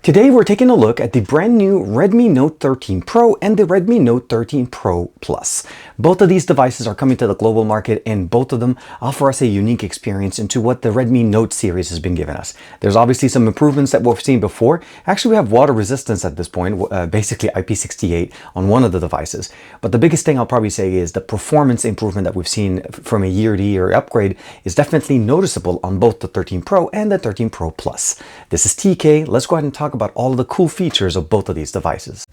Today we're taking a look at the brand new Redmi Note 13 Pro and the Redmi Note 13 Pro Plus. Both of these devices are coming to the global market, and both of them offer us a unique experience into what the Redmi Note series has been giving us. There's obviously some improvements that we've seen before. Actually, we have water resistance at this point, basically IP68 on one of the devices. But the biggest thing I'll probably say is the performance improvement that we've seen from a year-to-year upgrade is definitely noticeable on both the 13 Pro and the 13 Pro Plus. This is TK. Let's go ahead and talk about all of the cool features of both of these devices.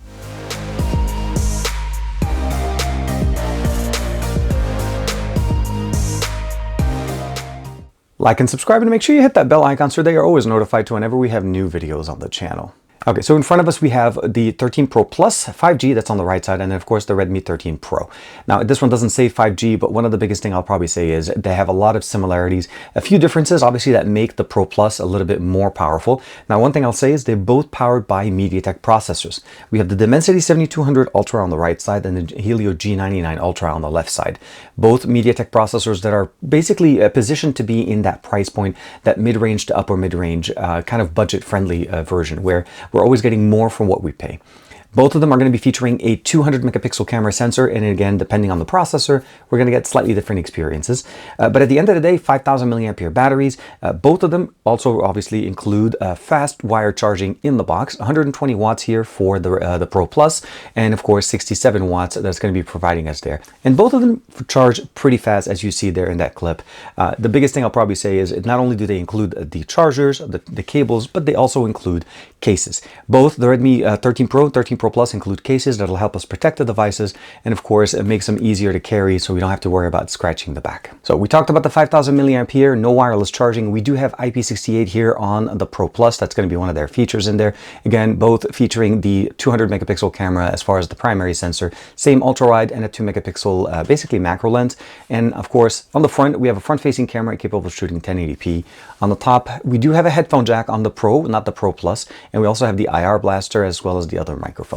Like and subscribe, and make sure you hit that bell icon so they are always notified to whenever we have new videos on the channel. Okay, so in front of us we have the 13 Pro Plus 5G that's on the right side, and then of course the Redmi 13 Pro. Now this one doesn't say 5G, but one of the biggest thing I'll probably say is they have a lot of similarities, a few differences obviously that make the Pro Plus a little bit more powerful. Now one thing I'll say is they're both powered by MediaTek processors. We have the Dimensity 7200 Ultra on the right side and the Helio G99 Ultra on the left side. Both MediaTek processors that are basically positioned to be in that price point, that mid-range to upper mid-range, kind of budget-friendly version where we're always getting more for what we pay. Both of them are going to be featuring a 200 megapixel camera sensor, and again, depending on the processor, we're going to get slightly different experiences. But at the end of the day, 5,000 milliampere batteries. Both of them also obviously include fast wire charging in the box, 120 watts here for the Pro Plus, and of course 67 watts that's going to be providing us there. And both of them charge pretty fast, as you see there in that clip. The biggest thing I'll probably say is not only do they include the chargers, the cables, but they also include cases. Both the Redmi 13 Pro, 13 Pro Plus include cases that'll help us protect the devices, and of course it makes them easier to carry so we don't have to worry about scratching the back. So we talked about the 5,000 milliampere, no wireless charging. We do have IP68 here on the Pro Plus. That's going to be one of their features in there. Again, both featuring the 200 megapixel camera as far as the primary sensor, same ultra wide and a 2 megapixel basically macro lens. And of course on the front we have a front facing camera capable of shooting 1080p. On the top we do have a headphone jack on the Pro, not the Pro Plus, and we also have the IR blaster as well as the other microphone.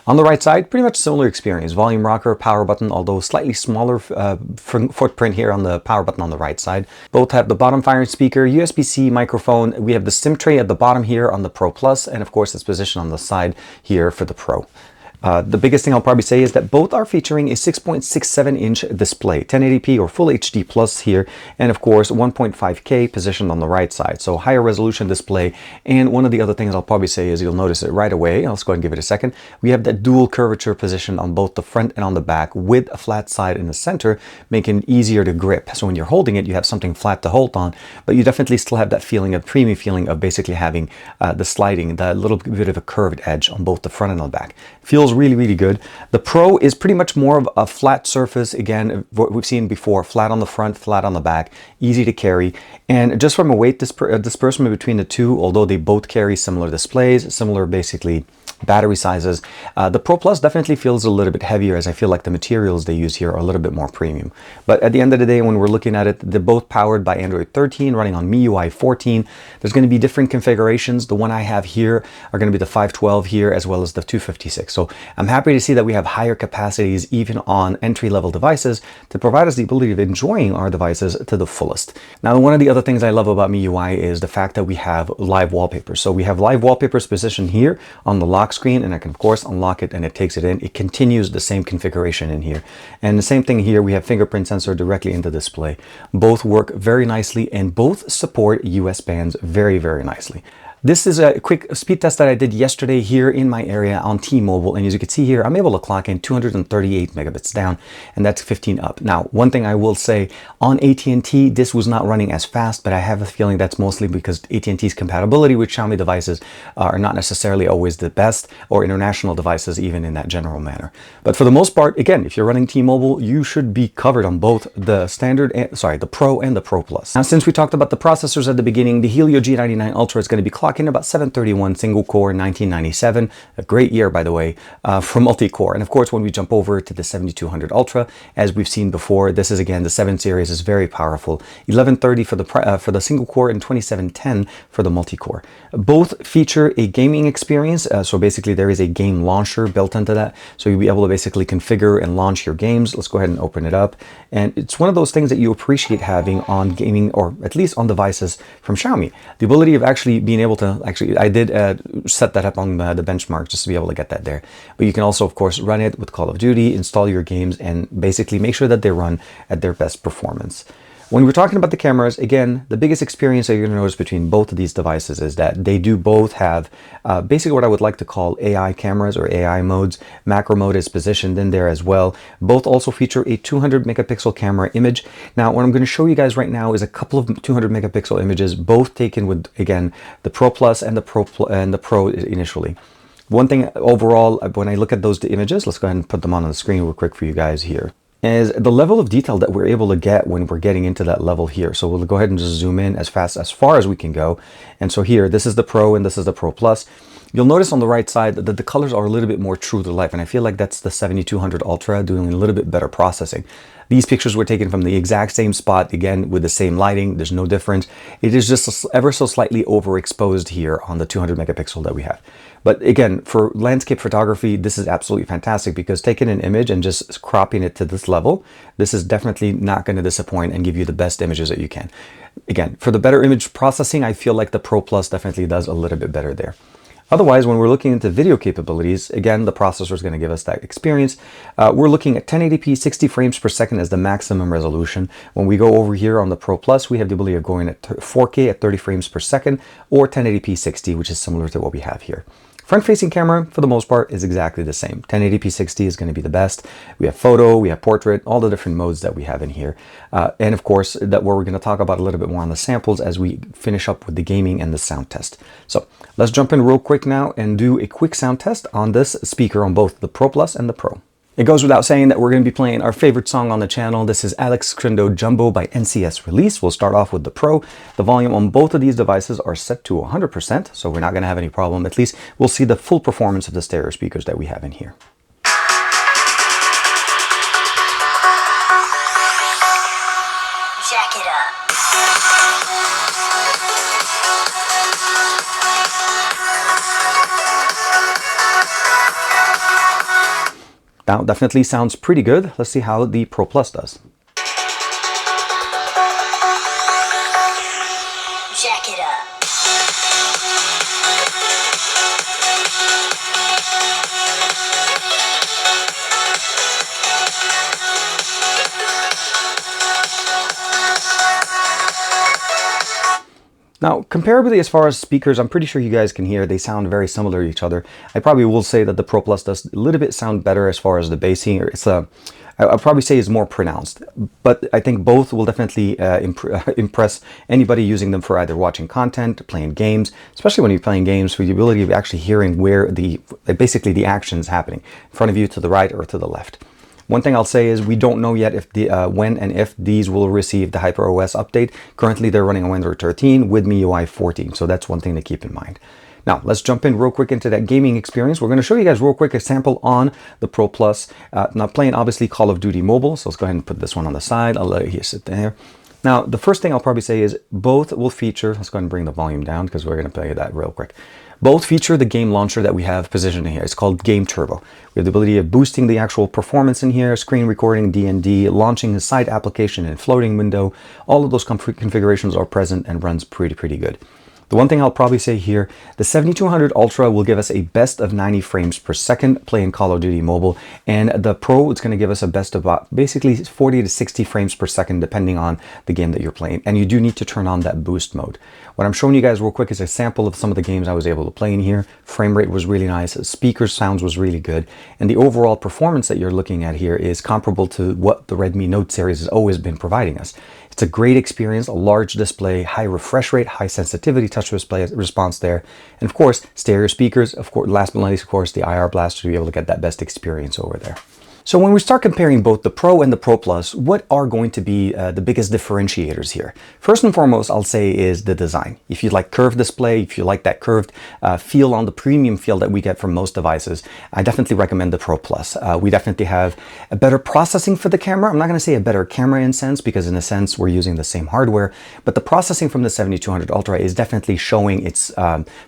On the right side, pretty much similar experience. Volume rocker, power button, although slightly smaller footprint here on the power button on the right side. Both have the bottom firing speaker, USB-C microphone. We have the SIM tray at the bottom here on the Pro Plus, and of course it's positioned on the side here for the Pro. The biggest thing I'll probably say is that both are featuring a 6.67-inch display, 1080p or Full HD Plus here, and of course 1.5K positioned on the right side, so higher resolution display. And one of the other things I'll probably say is you'll notice it right away. Let's go ahead and give it a second. We have that dual curvature position on both the front and on the back, with a flat side in the center, making it easier to grip. So when you're holding it, you have something flat to hold on, but you definitely still have that feeling, a premium feeling of basically having the sliding, that little bit of a curved edge on both the front and the back. Feels really good. The Pro is pretty much more of a flat surface. Again, what we've seen before, flat on the front, flat on the back, easy to carry. And just from a weight disbursement between the two, although they both carry similar displays, similar basically battery sizes, the Pro Plus definitely feels a little bit heavier, as I feel like the materials they use here are a little bit more premium. But at the end of the day, when we're looking at it, they're both powered by Android 13, running on MIUI 14. There's going to be different configurations. The one I have here are going to be the 512 here, as well as the 256. So I'm happy to see that we have higher capacities even on entry-level devices to provide us the ability of enjoying our devices to the fullest. Now, one of the other things I love about MIUI is the fact that we have live wallpapers. So we have live wallpapers positioned here on the lock screen, and I can of course unlock it and it takes it in. It continues the same configuration in here. And the same thing here, we have fingerprint sensor directly in the display. Both work very nicely and both support US bands very nicely. This is a quick speed test that I did yesterday here in my area on T-Mobile, and as you can see here, I'm able to clock in 238 megabits down, and that's 15 up. Now, one thing I will say, on AT&T, this was not running as fast, but I have a feeling that's mostly because AT&T's compatibility with Xiaomi devices are not necessarily always the best, or international devices even in that general manner. But for the most part, again, if you're running T-Mobile, you should be covered on both the standard, the Pro and the Pro Plus. Now, since we talked about the processors at the beginning, the Helio G99 Ultra is going to be clocking in about 731 single core in 1997, a great year by the way, for multi-core. And of course, when we jump over to the 7200 Ultra, as we've seen before, this is again the 7 series, is very powerful. 1130 for the single core and 2710 for the multi-core. Both feature a gaming experience, so basically there is a game launcher built into that, so you'll be able to basically configure and launch your games. Let's go ahead and open it up, and it's one of those things that you appreciate having on gaming, or at least on devices from Xiaomi, the ability of actually being able Delta. Actually, I did set that up on the benchmark just to be able to get that there. But you can also, of course, run it with Call of Duty, install your games, and basically make sure that they run at their best performance. When we're talking about the cameras, again, the biggest experience that you're going to notice between both of these devices is that they do both have basically what I would like to call AI cameras or AI modes. Macro mode is positioned in there as well. Both also feature a 200 megapixel camera image. Now, what I'm going to show you guys right now is a couple of 200 megapixel images, both taken with, again, the Pro Plus and the Pro initially. One thing overall, when I look at those images, let's go ahead and put them on the screen real quick for you guys here, is the level of detail that we're able to get when we're getting into that level here. So we'll go ahead and just zoom in as far as we can go. And so here, this is the Pro and this is the Pro Plus. You'll notice on the right side that the colors are a little bit more true to life. And I feel like that's the 7200 Ultra doing a little bit better processing. These pictures were taken from the exact same spot, again, with the same lighting. There's no difference. It is just ever so slightly overexposed here on the 200 megapixel that we have. But again, for landscape photography, this is absolutely fantastic because taking an image and just cropping it to this level, this is definitely not going to disappoint and give you the best images that you can. Again, for the better image processing, I feel like the Pro Plus definitely does a little bit better there. Otherwise, when we're looking into video capabilities, again, the processor is going to give us that experience. We're looking at 1080p 60 frames per second as the maximum resolution. When we go over here on the Pro Plus, we have the ability of going at 4K at 30 frames per second or 1080p 60, which is similar to what we have here. Front-facing camera, for the most part, is exactly the same. 1080p 60 is going to be the best. We have photo, we have portrait, all the different modes that we have in here. And of course, that we're going to talk about a little bit more on the samples as we finish up with the gaming and the sound test. So let's jump in real quick now and do a quick sound test on this speaker on both the Pro Plus and the Pro. It goes without saying that we're going to be playing our favorite song on the channel. This is Alex Crindo Jumbo by NCS Release. We'll start off with the Pro. The volume on both of these devices are set to 100%, so we're not going to have any problem. At least we'll see the full performance of the stereo speakers that we have in here. Jack it up. Now, definitely sounds pretty good. Let's see how the Pro Plus does. Jack it up. Now, comparably as far as speakers, I'm pretty sure you guys can hear they sound very similar to each other. I probably will say that the Pro Plus does a little bit sound better as far as the bassing. I'll probably say it's more pronounced, but I think both will definitely impress anybody using them for either watching content, playing games, especially when you're playing games with the ability of actually hearing where basically the action is happening, in front of you, to the right or to the left. One thing I'll say is we don't know yet if when and if these will receive the HyperOS update. Currently, they're running on Android 13 with MIUI 14, so that's one thing to keep in mind. Now, let's jump in real quick into that gaming experience. We're going to show you guys real quick a sample on the Pro Plus. Now, playing obviously Call of Duty Mobile, so let's go ahead and put this one on the side. I'll let you sit there. Now, the first thing I'll probably say is both will feature, let's go ahead and bring the volume down because we're going to play that real quick. Both feature the game launcher that we have positioned in here. It's called Game Turbo. We have the ability of boosting the actual performance in here, screen recording, D&D, launching a side application and floating window. All of those configurations are present and runs pretty good. The one thing I'll probably say here, the 7200 Ultra will give us a best of 90 frames per second playing Call of Duty Mobile, and the Pro is going to give us a best of basically 40 to 60 frames per second depending on the game that you're playing, and you do need to turn on that boost mode. What I'm showing you guys real quick is a sample of some of the games I was able to play in here. Frame rate was really nice, speaker sounds was really good, and the overall performance that you're looking at here is comparable to what the Redmi Note series has always been providing us. It's a great experience, a large display, high refresh rate, high sensitivity touch display response there, and of course, stereo speakers, of course, last but not least, of course, the IR blaster to be able to get that best experience over there. So when we start comparing both the Pro and the Pro Plus, what are going to be the biggest differentiators here? First and foremost, I'll say is the design. If you like curved display, if you like that curved feel on the premium feel that we get from most devices, I definitely recommend the Pro Plus. We definitely have a better processing for the camera. I'm not going to say a better camera in sense, because in a sense we're using the same hardware, but the processing from the 7200 Ultra is definitely showing its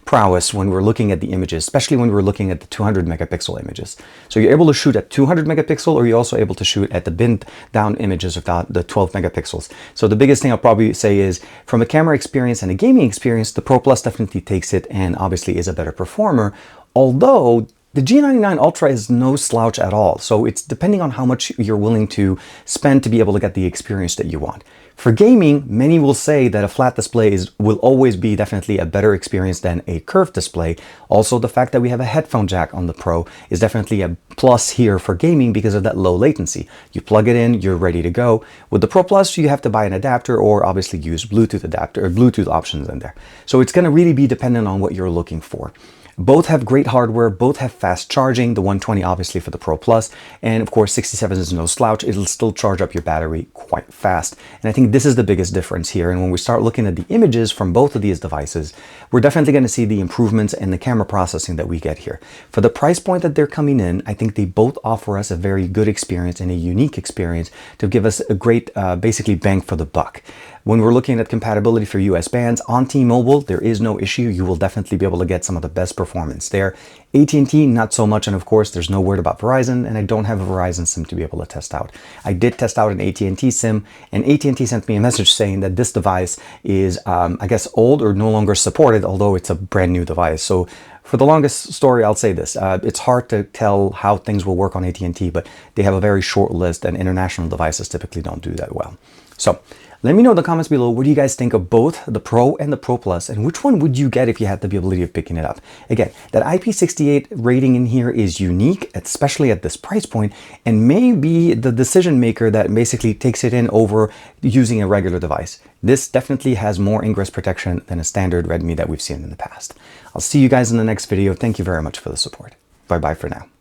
prowess when we're looking at the images, especially when we're looking at the 200 megapixel images. So you're able to shoot at 200 megapixels megapixel, or you're also able to shoot at the binned down images of the 12 megapixels. So the biggest thing I'll probably say is, from a camera experience and a gaming experience, the Pro Plus definitely takes it and obviously is a better performer, although the G99 Ultra is no slouch at all. So it's depending on how much you're willing to spend to be able to get the experience that you want. For gaming, many will say that a flat display will always be definitely a better experience than a curved display. Also, the fact that we have a headphone jack on the Pro is definitely a plus here for gaming because of that low latency. You plug it in, you're ready to go. With the Pro Plus, you have to buy an adapter or obviously use Bluetooth adapter or Bluetooth options in there. So it's going to really be dependent on what you're looking for. Both have great hardware, both have fast charging, the 120 obviously for the Pro Plus, and of course 67 is no slouch, it'll still charge up your battery quite fast. And I think this is the biggest difference here, and when we start looking at the images from both of these devices, we're definitely going to see the improvements in the camera processing that we get here. For the price point that they're coming in, I think they both offer us a very good experience and a unique experience to give us a great basically bang for the buck. When we're looking at compatibility for US bands, on T-Mobile, there is no issue. You will definitely be able to get some of the best performance there. AT&T, not so much, and of course, there's no word about Verizon, and I don't have a Verizon SIM to be able to test out. I did test out an AT&T SIM, and AT&T sent me a message saying that this device is, I guess, old or no longer supported, although it's a brand new device. So for the longest story, I'll say this. It's hard to tell how things will work on AT&T, but they have a very short list, and international devices typically don't do that well. So let me know in the comments below, what do you guys think of both the Pro and the Pro Plus, and which one would you get if you had the ability of picking it up? Again, that IP68 rating in here is unique, especially at this price point, and may be the decision maker that basically takes it in over using a regular device. This definitely has more ingress protection than a standard Redmi that we've seen in the past. I'll see you guys in the next video. Thank you very much for the support. Bye-bye for now.